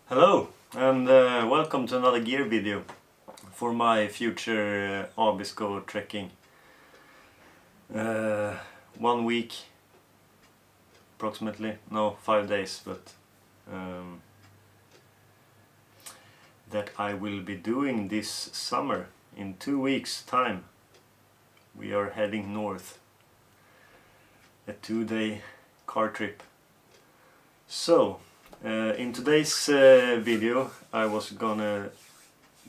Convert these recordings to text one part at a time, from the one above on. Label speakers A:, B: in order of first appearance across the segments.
A: Hello and welcome to another gear video for my future Abisko trekking. 1 week approximately, no 5 days, but that I will be doing this summer. In 2 weeks time we are heading north, a 2-day car trip. So in today's video I was gonna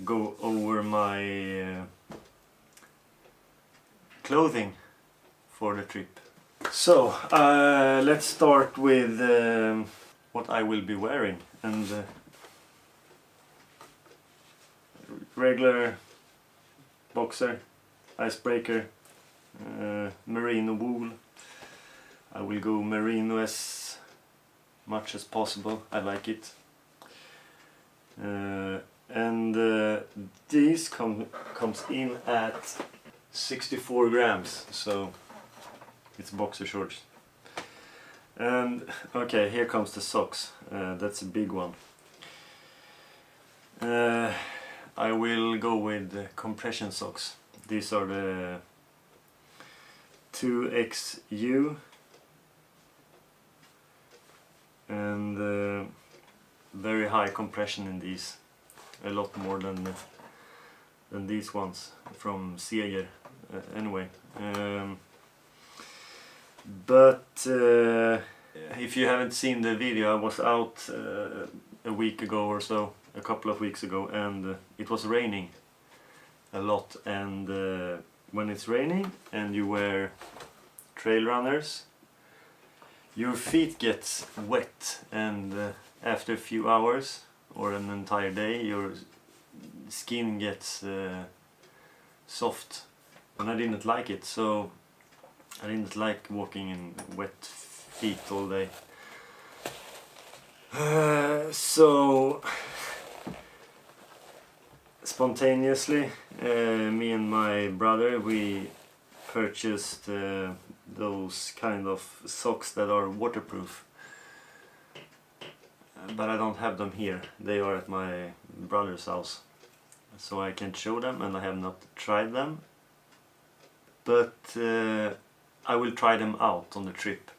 A: go over my clothing for the trip. So let's start with what I will be wearing. And regular boxer, icebreaker, merino wool. I will go merino as much as possible. I like it. And these comes in at 64 grams, so it's boxer shorts. And okay, here comes the socks. That's a big one. I will go with compression socks. These are the 2XU, and very high compression in these, a lot more than these ones from Seger, anyway. But if you haven't seen the video, I was out a week ago or so, a couple of weeks ago, and it was raining a lot. And when it's raining and you wear trail runners, your feet get wet, and after a few hours or an entire day your skin gets soft, and I didn't like it. So I didn't like walking in wet feet all day. So spontaneously, me and my brother, we purchased those kind of socks that are waterproof. But I don't have them here. They are at my brother's house, so I can't show them, and I have not tried them. But I will try them out on the trip.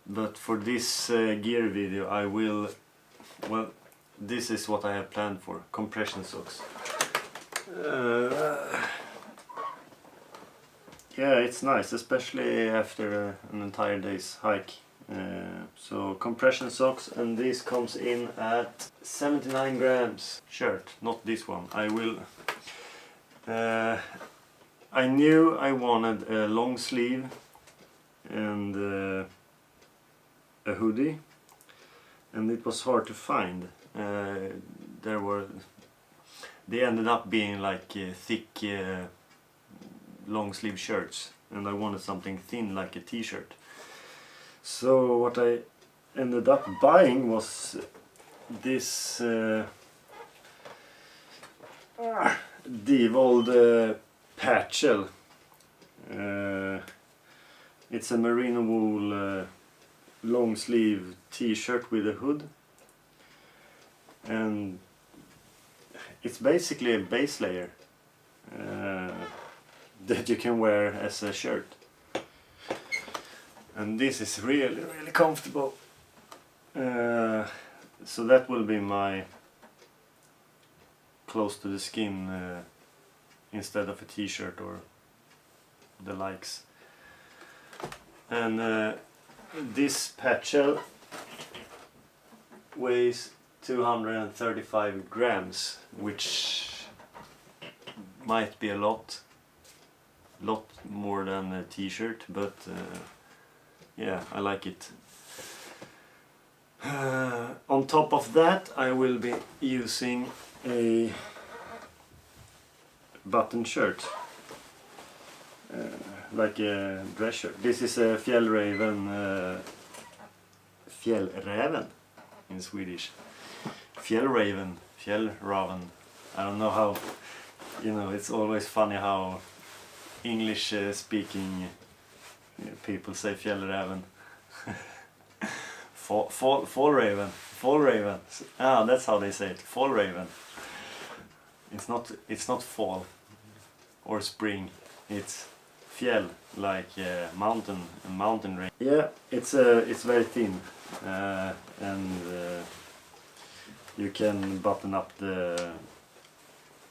A: But for this gear video I will, well, this is what I have planned for: compression socks. Yeah, it's nice, especially after an entire day's hike. So compression socks, and this comes in at 79 grams. Shirt, not this one. I knew I wanted a long sleeve and a hoodie, and it was hard to find. They ended up being like thick long sleeve shirts, and I wanted something thin like a t-shirt. So what I ended up buying was this Divold Patchel. It's a merino wool long sleeve t-shirt with a hood, and it's basically a base layer that you can wear as a shirt. And this is really comfortable. So that will be my close to the skin instead of a t-shirt or the likes. And this patchel weighs 235 grams, which might be a lot more than a t-shirt, but yeah, I like it. On top of that I will be using a button shirt, like a dress shirt. This is a Fjällräven in Swedish. Fjällräven, I don't know how, you know, it's always funny how English speaking people say Fjällräven. Fallraven, Fall raven. Ah, that's how they say it. Fall raven. It's not fall or spring. It's fjäll, like mountain range. Yeah, it's very thin, and you can button up the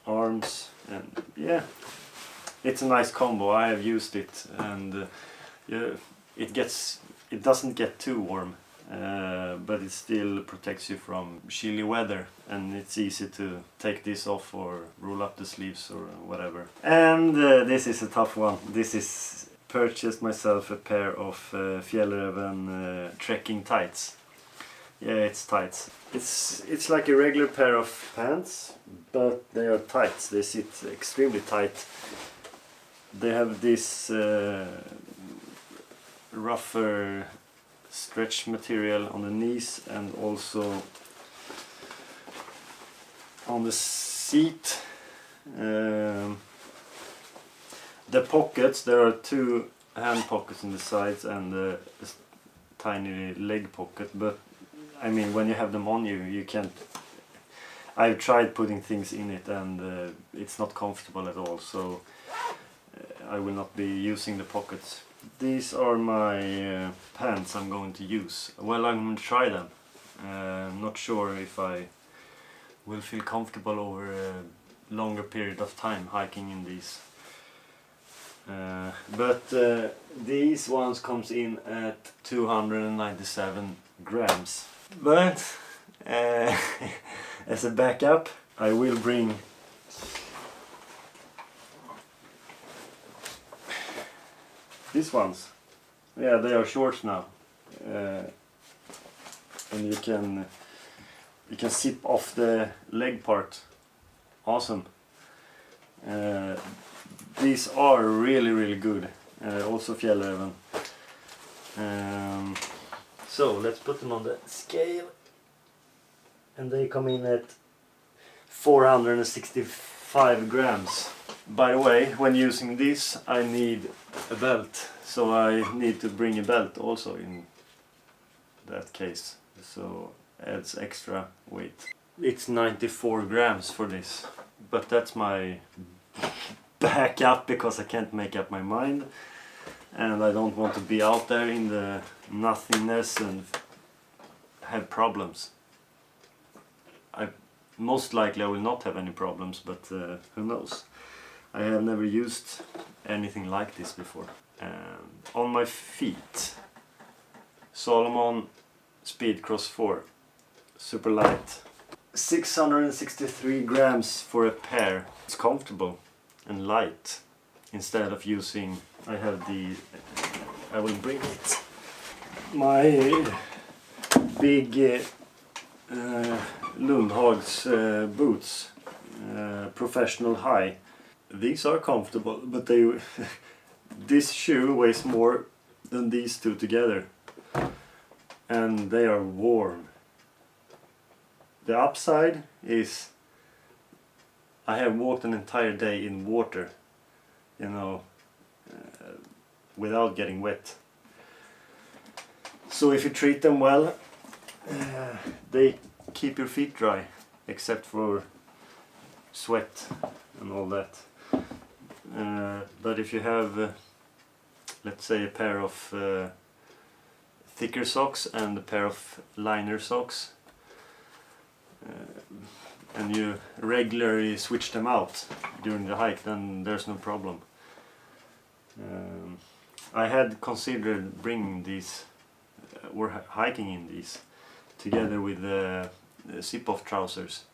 A: arms, and yeah, it's a nice combo. I have used it, and yeah, it doesn't get too warm, but it still protects you from chilly weather, and it's easy to take this off or roll up the sleeves or whatever. And this is a tough one. This is purchased myself a pair of Fjällräven trekking tights. Yeah, it's tights. It's like a regular pair of pants, but they are tights. They sit extremely tight. They have this rougher stretch material on the knees and also on the seat. The pockets, there are two hand pockets in the sides and a tiny leg pocket, but I mean, when you have them on you, you can't. I've tried putting things in it, and it's not comfortable at all, so I will not be using the pockets. These are my pants I'm going to use. Well, I'm going to try them. I'm not sure if I will feel comfortable over a longer period of time hiking in these. But these ones comes in at 297 grams. But as a backup, I will bring these ones. Yeah, they are shorts now, and you can zip off the leg part. Awesome. These are really good. Also Fjällräven. So let's put them on the scale, and they come in at 465 grams. By the way, when using this I need a belt, so I need to bring a belt also in that case, so adds extra weight. It's 94 grams for this, but that's my backup because I can't make up my mind. And I don't want to be out there in the nothingness and have problems. Most likely I will not have any problems, but who knows. I have never used anything like this before. On my feet, Salomon Speedcross 4, super light. 663 grams for a pair. It's comfortable and light. Instead of using, I will bring it, my big Lundhags boots, professional high. These are comfortable, but this shoe weighs more than these two together, and they are warm. The upside is I have walked an entire day in water, you know, without getting wet. So if you treat them well, they keep your feet dry, except for sweat and all that. But if you have, let's say, a pair of thicker socks and a pair of liner socks, and you regularly switch them out during the hike, then there's no problem. I had considered bringing these or hiking in these together with the zip-off trousers,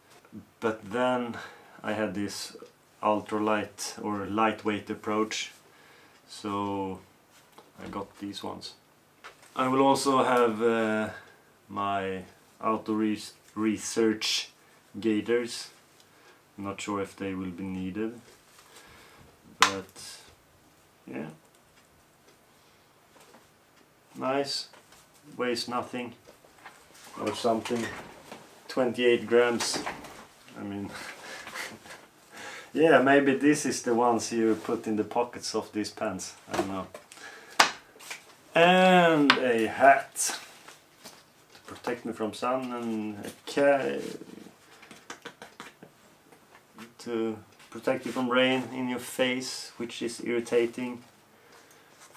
A: but then I had this ultralight or lightweight approach, so I got these ones. I will also have my auto research gaiters. I'm not sure if they will be needed, but yeah, nice, weighs nothing or something. 28 grams. I mean yeah, maybe this is the ones you put in the pockets of these pants, I don't know. And a hat to protect me from sun, and to protect you from rain in your face, which is irritating.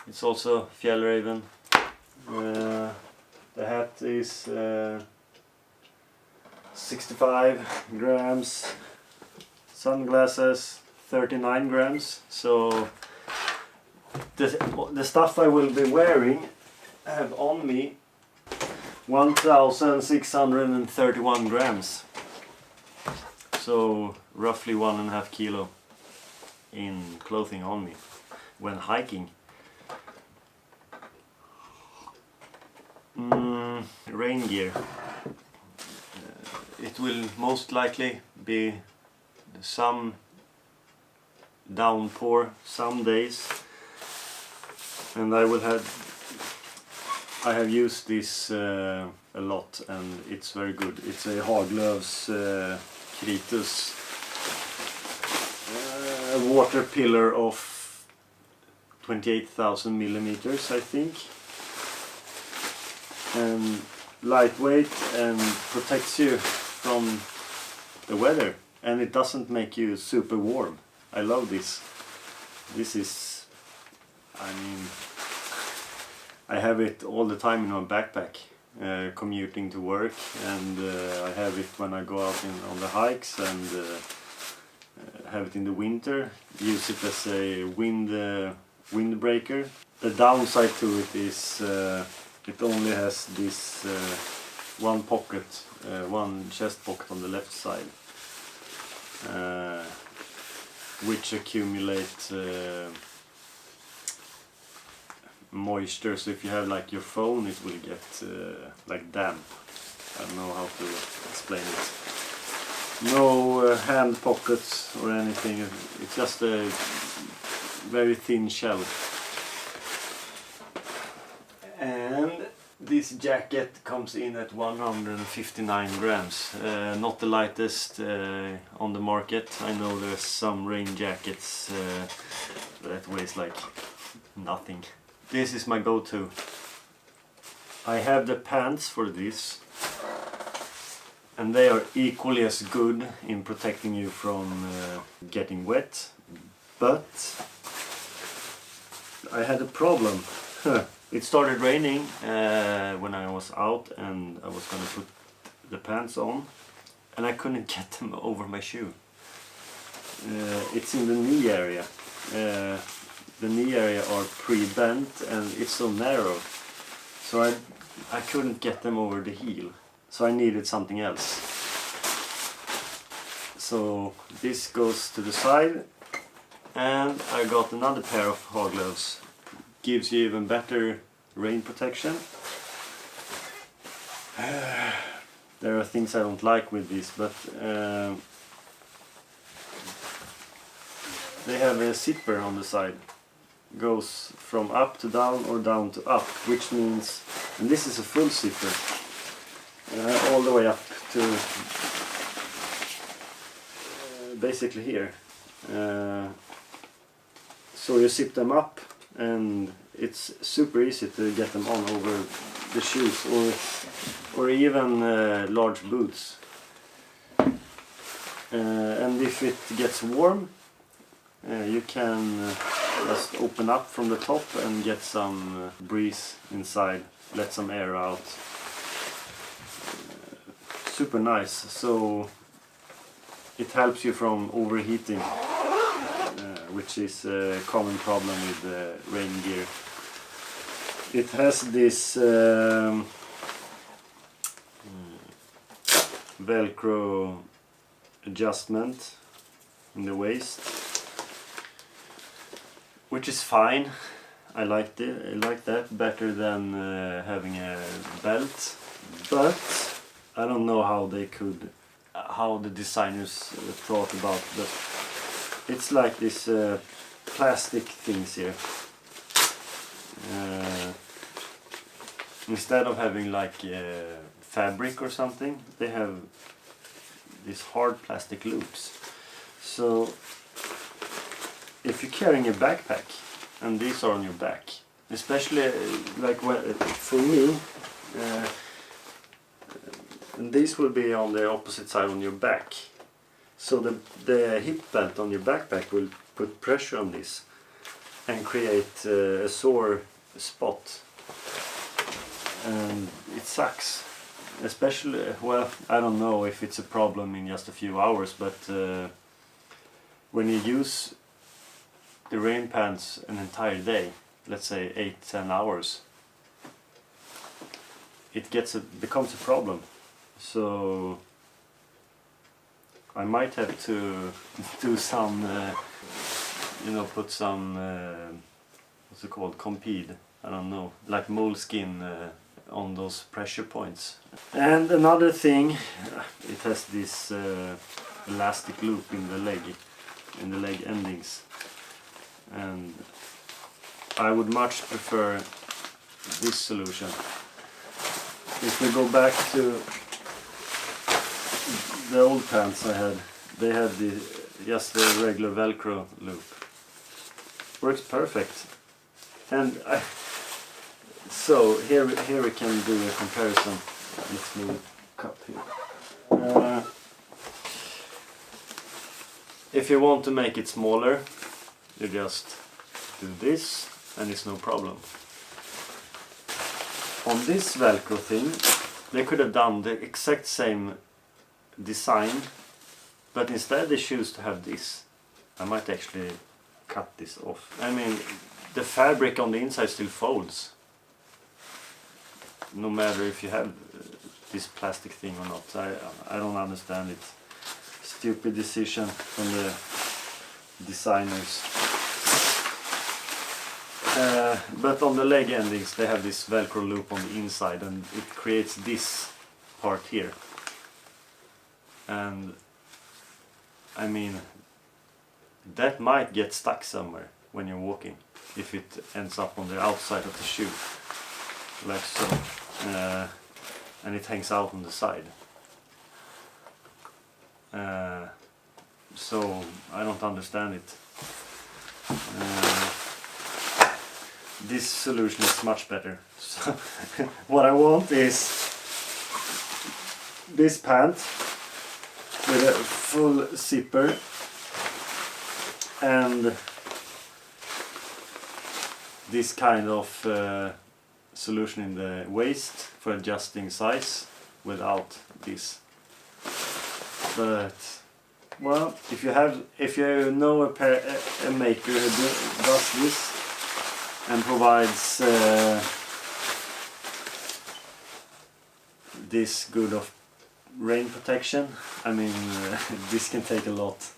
A: It's also Fjällräven. The hat is 65 grams. Sunglasses 39 grams. So the stuff I will be wearing have on me 1,631 grams. So roughly 1.5 kilo in clothing on me when hiking. Rain gear. It will most likely be some downpour some days, and I have used this a lot, and it's very good. It's a Haglöf's Kritus water pillar of 28,000 millimeters, I think, and lightweight and protects you from the weather, and it doesn't make you super warm. I love this. This is, I mean, I have it all the time in my backpack, commuting to work, and I have it when I go out on the hikes, and have it in the winter. Use it as a windbreaker. The downside to it is it only has this one pocket, one chest pocket on the left side, which accumulates moisture. So if you have like your phone, it will get like damp. I don't know how to explain it. No hand pockets or anything. It's just a very thin shell. And this jacket comes in at 159 grams. Not the lightest on the market. I know there's some rain jackets that weighs like nothing. This is my go-to. I have the pants for this, and they are equally as good in protecting you from getting wet, but I had a problem. It started raining when I was out, and I was gonna put the pants on, and I couldn't get them over my shoe. It's in the knee area. The knee area are pre-bent, and it's so narrow, so I couldn't get them over the heel. So I needed something else. So this goes to the side, and I got another pair of Haglöfs. Gives you even better rain protection. There are things I don't like with this, but they have a zipper on the side. Goes from up to down or down to up, which means, and this is a full zipper, all the way up to basically here. So you zip them up, and it's super easy to get them on over the shoes, or even large boots. And if it gets warm, you can just open up from the top and get some breeze inside, let some air out. Super nice. So it helps you from overheating, which is a common problem with rain gear. It has this Velcro adjustment in the waist, which is fine. I liked it. I like that better than having a belt, but I don't know how they could, how the designers thought about that. It's like this plastic things here. Instead of having like fabric or something, they have these hard plastic loops. So if you're carrying a backpack and these are on your back, especially like for me, and these will be on the opposite side on your back. So the hip belt on your backpack will put pressure on this and create a sore spot, and it sucks. Especially, well, I don't know if it's a problem in just a few hours, but when you use the rain pants an entire day, let's say 8-10 hours, it becomes a problem. So I might have to do some, put some, what's it called, Compede, I don't know, like moleskin on those pressure points. And another thing, it has this elastic loop in the leg endings, and I would much prefer this solution. If we go back to the old pants I had, they had just the regular Velcro loop. Works perfect. And so here we can do a comparison. Let's move a cup here. If you want to make it smaller, you just do this and it's no problem. On this Velcro thing, they could have done the exact same design, but instead they choose to have this. I might actually cut this off. I mean, the fabric on the inside still folds, no matter if you have this plastic thing or not. I don't understand it. Stupid decision from the designers. But on the leg endings they have this Velcro loop on the inside, and it creates this part here. And I mean, that might get stuck somewhere when you're walking, if it ends up on the outside of the shoe, like so, and it hangs out on the side. So I don't understand it. This solution is much better. So what I want is this pant with a full zipper and this kind of solution in the waist for adjusting size without this. But well, if you know a maker who does this and provides this good of rain protection, I mean, this can take a lot.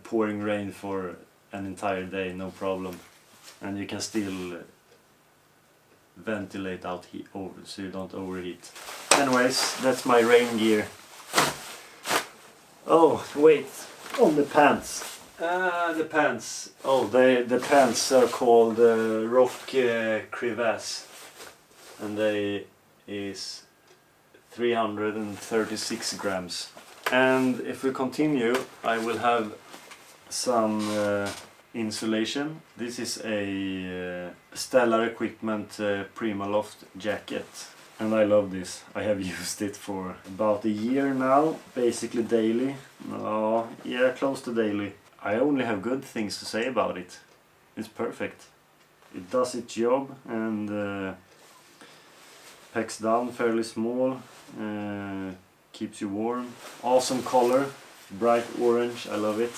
A: Pouring rain for an entire day, no problem, and you can still ventilate out over, so you don't overheat. Anyways, that's my rain gear. Oh wait, on the pants. The pants. Oh, the pants are called Rock Crevasse, and they is 336 grams. And if we continue, I will have some insulation. This is a Stellar Equipment Primaloft jacket, and I love this. I have used it for about a year now, basically daily. Oh, yeah, close to daily. I only have good things to say about it. It's perfect. It does its job and packs down fairly small, keeps you warm. Awesome color, bright orange, I love it.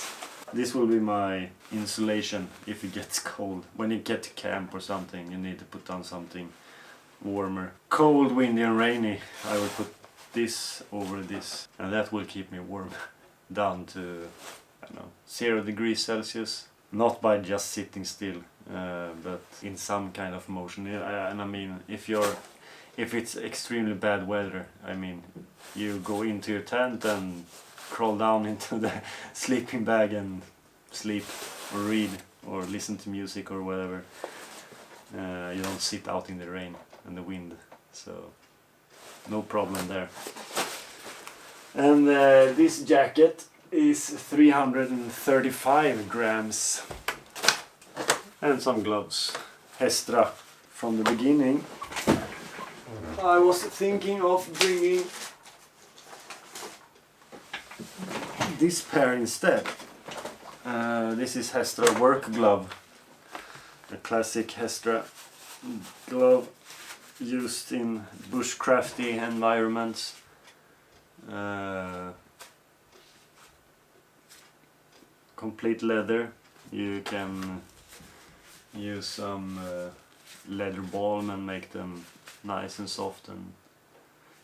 A: This will be my insulation if it gets cold. When you get to camp or something, you need to put on something warmer. Cold, windy and rainy, I will put this over this, and that will keep me warm down to, I don't know, 0 degrees Celsius. Not by just sitting still, but in some kind of motion. And I mean, if it's extremely bad weather, I mean, you go into your tent and crawl down into the sleeping bag and sleep or read or listen to music or whatever. You don't sit out in the rain and the wind, so no problem there. And this jacket is 335 grams, and some gloves. Hestra from the beginning. I was thinking of bringing this pair instead. This is Hestra work glove, a classic Hestra glove used in bushcrafty environments. Complete leather. You can use some leather balm and make them nice and soft, and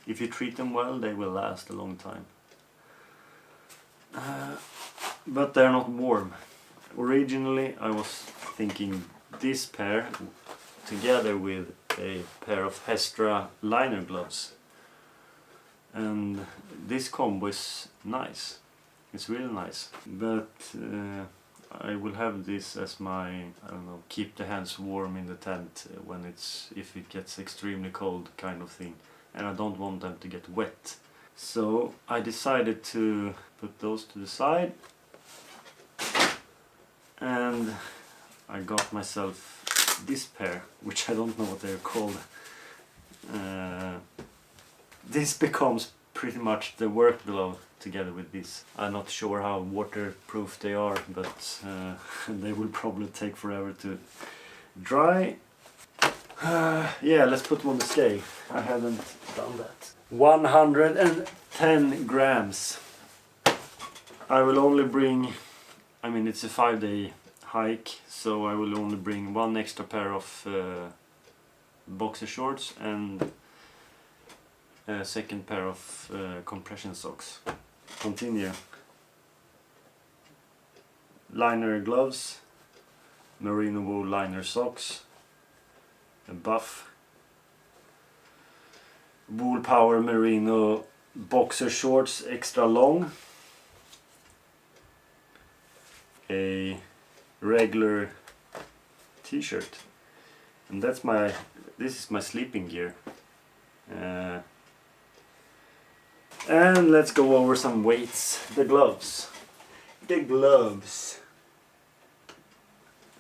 A: if you treat them well they will last a long time. But they're not warm. Originally I was thinking this pair together with a pair of Hestra liner gloves, and this combo is nice. It's really nice, but I will have this as my, I don't know, keep the hands warm in the tent when if it gets extremely cold kind of thing, and I don't want them to get wet. So I decided to put those to the side, and I got myself this pair, which I don't know what they're called. This becomes pretty much the work glove together with this. I'm not sure how waterproof they are, but they will probably take forever to dry. Yeah, let's put them on the scale. I haven't done that. 110 grams. I will only bring, I mean it's a 5-day hike, so I will only bring one extra pair of boxer shorts and a second pair of compression socks. Continue. Liner gloves, merino wool liner socks, a buff, wool power merino boxer shorts extra long, a regular t-shirt, and this is my sleeping gear. And let's go over some weights. The gloves.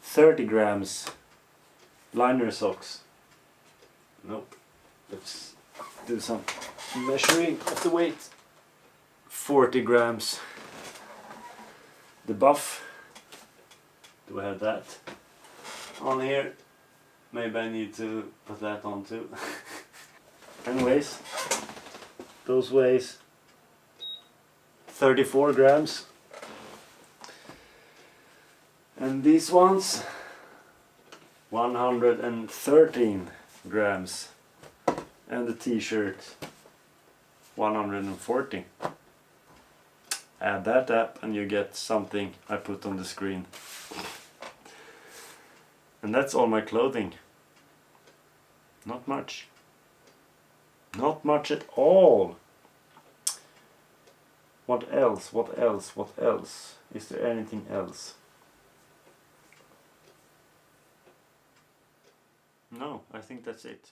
A: 30 grams. Liner socks. Nope. Let's do some measuring of the weight. 40 grams. The buff. Do I have that on here? Maybe I need to put that on too. Anyways, those weighs 34 grams. And these ones 113 grams. And the t-shirt 140. Add that up and you get something I put on the screen. And that's all my clothing. Not much. Not much at all. What else? What else? What else? Is there anything else? No, I think that's it.